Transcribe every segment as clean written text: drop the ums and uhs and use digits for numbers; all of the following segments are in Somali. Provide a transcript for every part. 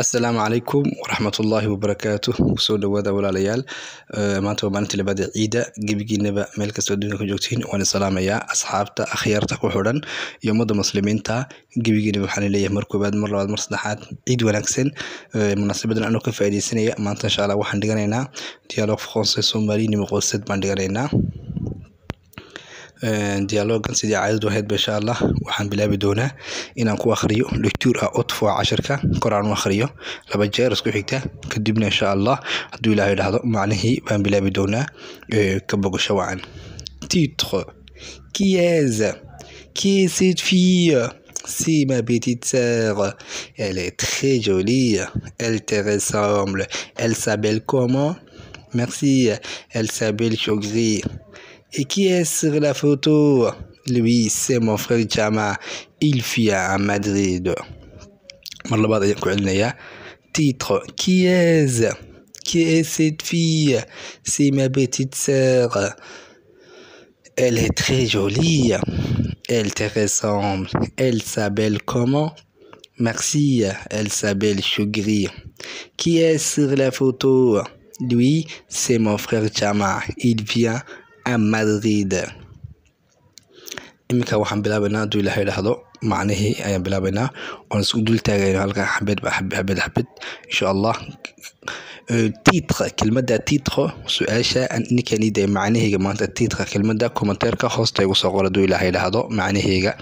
السلام عليكم ورحمة الله وبركاته سو دوادا walaalyaal maanta waa maalintii labaad ee ciida gebigiinaba meel kasta adduunka ku joogtiin waan salaamayaa asxaabta akhyaarta ku xidhan iyo ummadda muslimiinta gebigiinaba waxaan leeyahay mar koobaad mar labaad mar saddexaad ciid wanaagsan munaasabadan anoo ka faa'iideysanaya maanta insha Allah waxaan dhiganaynaa dialogue français Somali nimo qoysad baan dhiganaynaa dialogan sidii caadadu ahayd insha Allah waxaan bilaabi doonaa inaan ku akhriyo lecture outfo casharka quraan u akhriyo laba jeer isku xigta kadibna insha Allah hadduu Ilaahay dhahdo macnihii baan bilaabi doonaa ka bogasho wacan. Titre: Qui est cette fille? C'est ma petite sœur. Elle est très jolie. Elle te ressemble. Elle s'appelle comment? Merci. Elle s'appelle Chogri. Et qui est sur la photo? Lui, c'est mon frère Jama. Il vit à Madrid. Titre: Qui est cette fille? C'est ma petite sœur. Elle est très jolie. Elle te ressemble. Elle s'appelle comment? Merci. Elle s'appelle Chogri. Qui est sur la photo? Lui, c'est mon frère Jama. Il vient à Madrid. imika waxaan bilaabaynaa hadduu Ilaahay dhahdo macnihii ayaan bilaabaynaa oon isku dul taagayno halka xabad insha Allah. Titre: kelmadda titre su'aasha ninkaniida macnihayga maanta titre kelmadda commentaire-ka hoosta igu soo qor hadduu Ilaahay dhahdo macnihayga.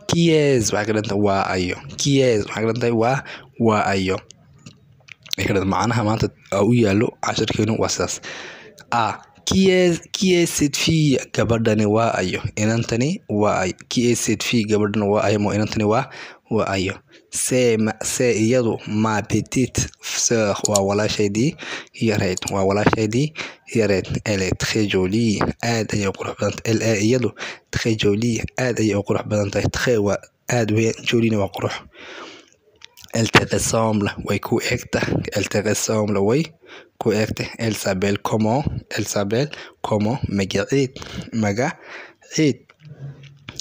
Qui est waxa ka dhanta waa ayo. Qui est waxa ka dhanta waa ayo macnaha maanta u yaalo casharkeenu waa saas. Qui est cette fille? Gabadhani waa ayo. Inantani waa ayo. Qui est cette fille? Gabadhani waa ayo. Inantani waa ayo. C'est iyadu ma petite sœur. Waa walaashaydii yareed. Waa walaashaydii yareed. Elle est très jolie. aad ayay qurux badan tahay. Elle est iyadu très jolie. aad ayay qurux badan tahay. Très waa aad weyn. Jolie waa qurux. Elle te ressemble. Way ku egta. Elle te ressemble. Way ku egta. Elle s'appelle comment? Elle s'appelle comment? Magaciid.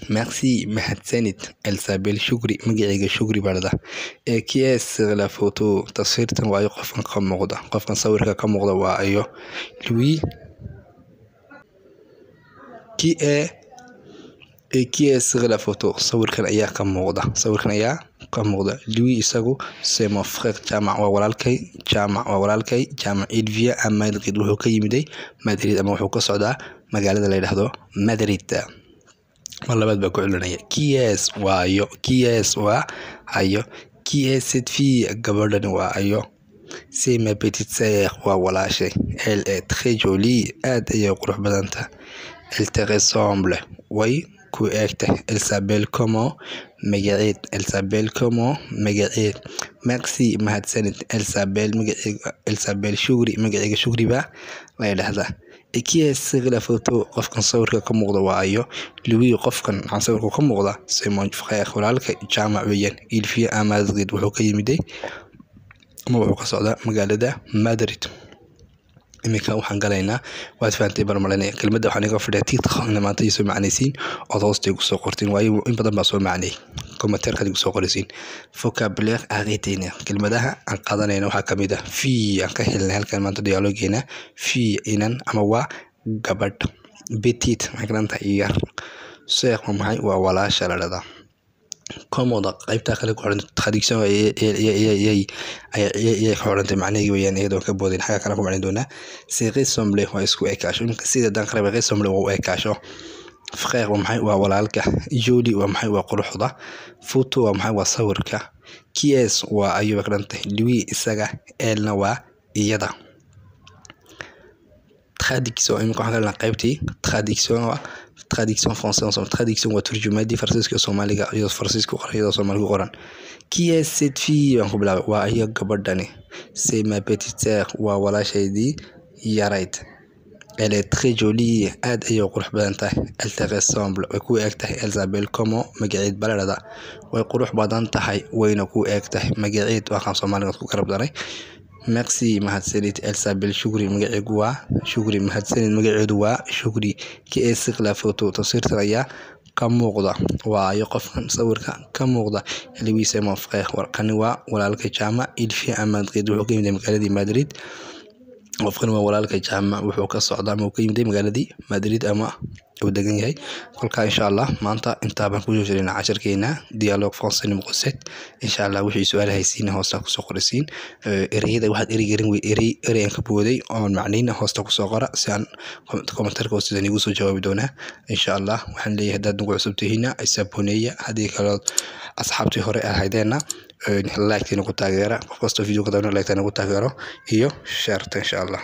Merci. mahadsanid. Elle s'appelle Shukri. magaciiga Shukri barada. Et qui est sur la photo? taswiirtan waa qofkan ka muuqda. qofkan sawirka ka muuqda waa ayo. Lui. Qui est sur la photo? sawirkan ayaa ka muuqda. Lui isagu c'est mon frère Jama. waa walaalkay Jama. Il vient à Madrid. wuxuu ka yimiday Madrid ama wuxuu ka socdaa magaalada la yiraahdo Madrid. mar labaad baa ku celinaya. Qui est waa ayo. Qui est cette fille? gabadhani waa ayo. C'est ma petite sœur. waa walaashay. Elle est très jolie. aad ayay qurux badan tahay. Elle te ressemble. way ku egta. Elle s'appelle comment? magaciid. Elle s'appelle comment? magaciid. Merci. mahadsanid. Elle s'appelle Shukri. magaciiga Shukri baa la yiraahdaa. Et qui est sur la photo? qofkan sawirka ka muuqda waa ayo. Lui qofkan aan sawirka ka muuqda c'est mon frère walaalka Jama weeyaan. Il vient à Madrid. wuxuu ka yimiday ama wuxuu ka socdaa magaalada Madrid. imika waxaan galaynaa waad fahamtay barmalanay kelmadda waxaan iga fadhiyaa titre maanta isoo macnaysiin oo hoosta igu soo qortiin waayo in badan baa soo macnay commentaire-ka igu soo qorisiin. vocabulaire arrêtez kelmadaha aan qaadanayna waxaa kamid ah fille aan ka helnay halkan maanta dialogeena. fille inan ama waa gabadh. petite waxay ka dhantahay yar. sœur waa walaasha la dhahdaa. komoda qaybta kale ku xiran traduction ayay xorantay macnaheedu weeyaan iyadoo ka boodin xaga kale ku macnayn doona. c'est ressemble waa isku ekaasho. sida dan qarab ressemble waa ekaasho. frère waa walaalka. jolie waa quruxda. photo waa sawirka. qui est waa ayuu ka dhantay. lui isaga. elle waa iyada. traduction imika waxaan galnaa qaybtii traduction français ensemble. traduction waa turjumaadii Faransiiska Soomaaliga iyo Faransiiska qorayada Soomaaliga qoran. Qui est cette fille? aan ku bilaabay waa ayo gabadhani. c'est ma petite sœur. waa walaashaydii yareed. Elle est très jolie. aad ayay qurux badan tahay. Elle te ressemble. way ku egtahay. Elle s'appelle comment? magaciid balada. way qurux badan tahay wayna ku egtahay. magaciid waa kan Soomaaliga ku garab daray. Merci. mahadsanid. Elle s'appelle Shukri. magaciigu waa Shukri. mahadsanid. magaceedu waa Shukri. Qui est sur la photo? taswiirtan ayaa كموقدا وايو قفكن صورك كموقدا لوي سيمون فخيخ كان waa walaalka jaamac Ilfi ama qeyd wuxuu ka yimid magaalada Madrid qofkan waa walaalka jaamac wuxuu ka socdaa ama ka yimid magaalada Madrid ama uu degan yahay kolka insha Allah maanta inta baan ku joojinaa casharkeena dialogue français number 7 insha Allah wixii su'aal haysiin hoosta ku soo qorisiin ereyada waxaad erigerin way ereyaan ka booday oo macniina hoosta ku soo qora si aan commentarka hoosta igu soo jawaabi doonaa insha Allah waxaan leeyahay dad ugu cusub tihiina isaboneeya hadii kale asxaabtii hore ahaydeena like ku taageera qof kasta video ka daawana like ku taageero iyo share insha Allah